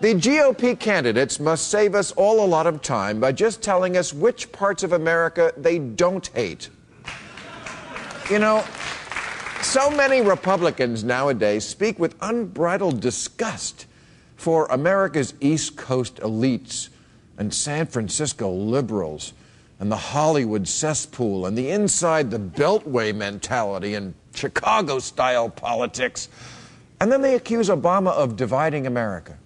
The GOP candidates must save us all a lot of time by just telling us which parts of America they don't hate. You know, so many Republicans nowadays speak with unbridled disgust for America's East Coast elites and San Francisco liberals and the Hollywood cesspool and the inside the Beltway mentality and Chicago-style politics. And then they accuse Obama of dividing America.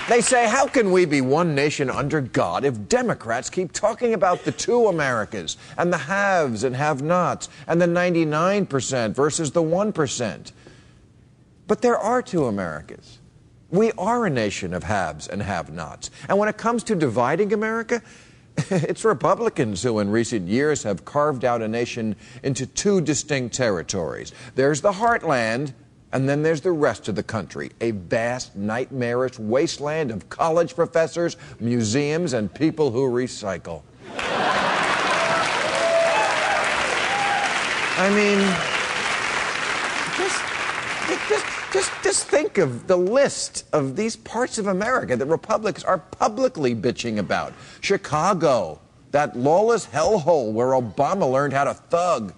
They say, how can we be one nation under God if Democrats keep talking about the two Americas and the haves and have-nots and the 99% versus the 1%? But there are two Americas. We are a nation of haves and have-nots. And when it comes to dividing America, it's Republicans who in recent years have carved out a nation into two distinct territories. There's the heartland, and then there's the rest of the country, a vast, nightmarish wasteland of college professors, museums, and people who recycle. I mean, just think of the list of these parts of America that Republicans are publicly bitching about. Chicago, that lawless hellhole where Obama learned how to thug.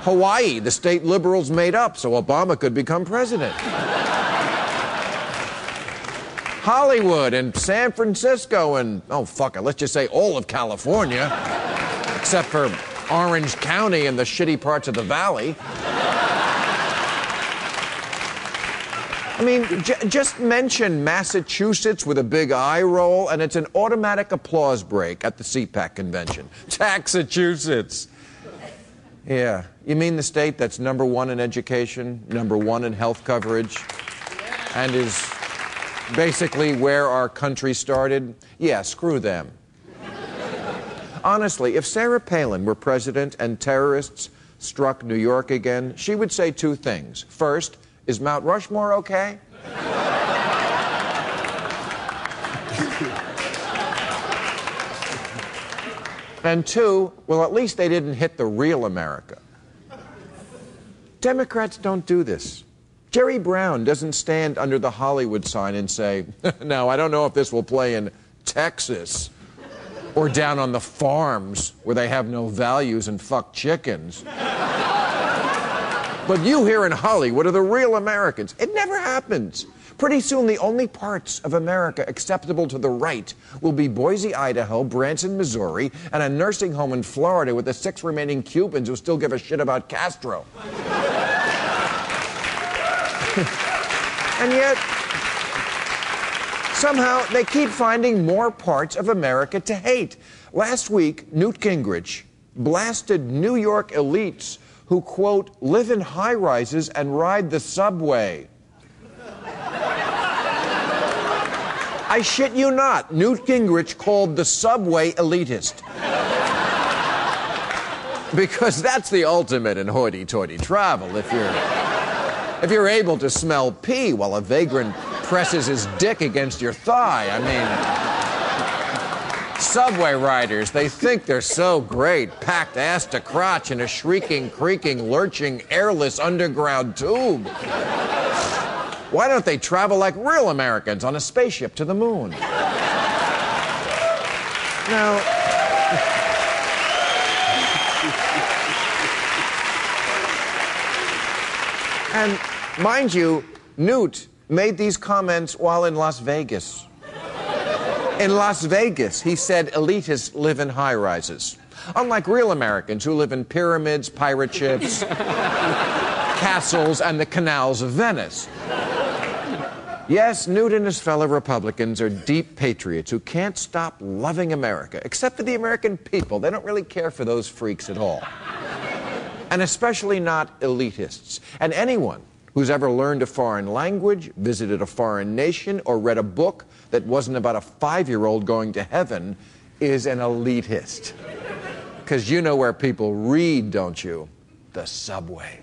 Hawaii, the state liberals made up so Obama could become president. Hollywood and San Francisco and, oh, fuck it, let's just say all of California, except for Orange County and the shitty parts of the valley. I mean, just mention Massachusetts with a big eye roll, and it's an automatic applause break at the CPAC convention. Taxachusetts. Yeah. You mean the state that's #1 in education, #1 in health coverage, and is basically where our country started? Yeah, screw them. Honestly, if Sarah Palin were president and terrorists struck New York again, she would say two things. First, is Mount Rushmore okay? And two, well, at least they didn't hit the real America. Democrats don't do this. Jerry Brown doesn't stand under the Hollywood sign and say, now, I don't know if this will play in Texas or down on the farms where they have no values and fuck chickens. But you here in Hollywood are the real Americans. It never happens. Pretty soon, the only parts of America acceptable to the right will be Boise, Idaho, Branson, Missouri, and a nursing home in Florida with the 6 remaining Cubans who still give a shit about Castro. And yet, somehow, they keep finding more parts of America to hate. Last week, Newt Gingrich blasted New York elites who, quote, live in high-rises and ride the subway. I shit you not, Newt Gingrich called the subway elitist. Because that's the ultimate in hoity-toity travel, if you're able to smell pee while a vagrant presses his dick against your thigh. I mean, subway riders, they think they're so great, packed ass to crotch in a shrieking, creaking, lurching, airless underground tube. Why don't they travel like real Americans on a spaceship to the moon? Now, and mind you, Newt made these comments while in Las Vegas. In Las Vegas, he said elitists live in high-rises, unlike real Americans who live in pyramids, pirate ships, castles, and the canals of Venice. Yes, Newt and his fellow Republicans are deep patriots who can't stop loving America, except for the American people. They don't really care for those freaks at all. And especially not elitists. And anyone who's ever learned a foreign language, visited a foreign nation, or read a book that wasn't about a 5-year-old going to heaven is an elitist. Because you know where people read, don't you? The subway.